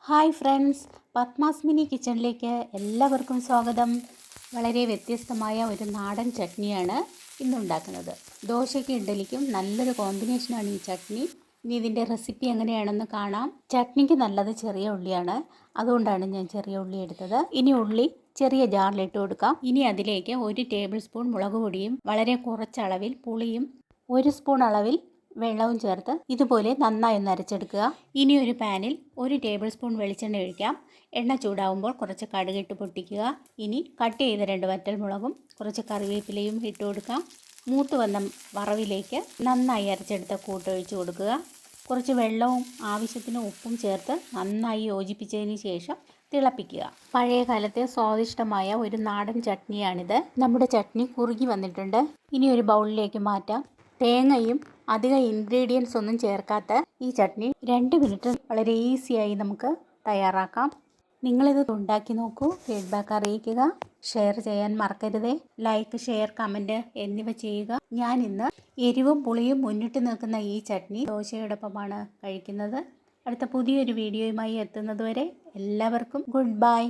Hi friends, Padmas mini കിച്ചണിലേക്ക് എല്ലാവർക്കും സ്വാഗതം. വളരെ വ്യത്യസ്തമായ ഒരു നാടൻ ചട്നിയാണ് ഇന്നുണ്ടാക്കുന്നത്. ദോശയ്ക്കും ഇഡ്ഡലിക്കും നല്ലൊരു കോമ്പിനേഷനാണ് ഈ ചട്നി. ഇനി ഇതിൻ്റെ റെസിപ്പി എങ്ങനെയാണെന്ന് കാണാം. ചട്നിക്ക് നല്ലത് ചെറിയ ഉള്ളിയാണ്, അതുകൊണ്ടാണ് ഞാൻ ചെറിയ ഉള്ളി എടുത്തത്. ഇനി ഉള്ളി ചെറിയ ജാറിലിട്ട് കൊടുക്കാം. ഇനി അതിലേക്ക് 1 ടേബിൾ സ്പൂൺ മുളക് പൊടിയും വളരെ കുറച്ചളവിൽ പുളിയും 1 സ്പൂൺ അളവിൽ വെള്ളവും ചേർത്ത് ഇതുപോലെ നന്നായി ഒന്ന് അരച്ചെടുക്കുക. ഇനി ഒരു പാനിൽ 1 ടേബിൾ സ്പൂൺ വെളിച്ചെണ്ണ ഒഴിക്കാം. എണ്ണ ചൂടാവുമ്പോൾ കുറച്ച് കടുകിട്ട് പൊട്ടിക്കുക. ഇനി കട്ട് ചെയ്ത 2 വറ്റൽമുളകും കുറച്ച് കറിവേപ്പിലയും ഇട്ട് കൊടുക്കാം. മൂത്ത് വന്ന വറവിലേക്ക് നന്നായി അരച്ചെടുത്ത കൂട്ടൊഴിച്ച് കൊടുക്കുക. കുറച്ച് വെള്ളവും ആവശ്യത്തിന് ഉപ്പും ചേർത്ത് നന്നായി യോജിപ്പിച്ചതിന് ശേഷം തിളപ്പിക്കുക. പഴയ കാലത്തെ സ്വാദിഷ്ടമായ ഒരു നാടൻ ചട്നിയാണിത്. നമ്മുടെ ചട്നി കുറുകി വന്നിട്ടുണ്ട്. ഇനി ഒരു ബൗളിലേക്ക് മാറ്റാം. തേങ്ങയും അധിക ഇൻഗ്രീഡിയൻസ് ഒന്നും ചേർക്കാത്ത ഈ ചട്നി 2 മിനിറ്റ് വളരെ ഈസിയായി നമുക്ക് തയ്യാറാക്കാം. നിങ്ങളിത് ഉണ്ടാക്കി നോക്കൂ, ഫീഡ്ബാക്ക് അറിയിക്കുക. ഷെയർ ചെയ്യാൻ മറക്കരുതേ. ലൈക്ക്, ഷെയർ, കമൻറ്റ് എന്നിവ ചെയ്യുക. ഞാൻ ഇന്ന് എരിവും പുളിയും മുന്നിട്ട് നിൽക്കുന്ന ഈ ചട്നി ദോശയോടൊപ്പമാണ് കഴിക്കുന്നത്. അടുത്ത പുതിയൊരു വീഡിയോയുമായി എത്തുന്നതുവരെ എല്ലാവർക്കും ഗുഡ് ബൈ.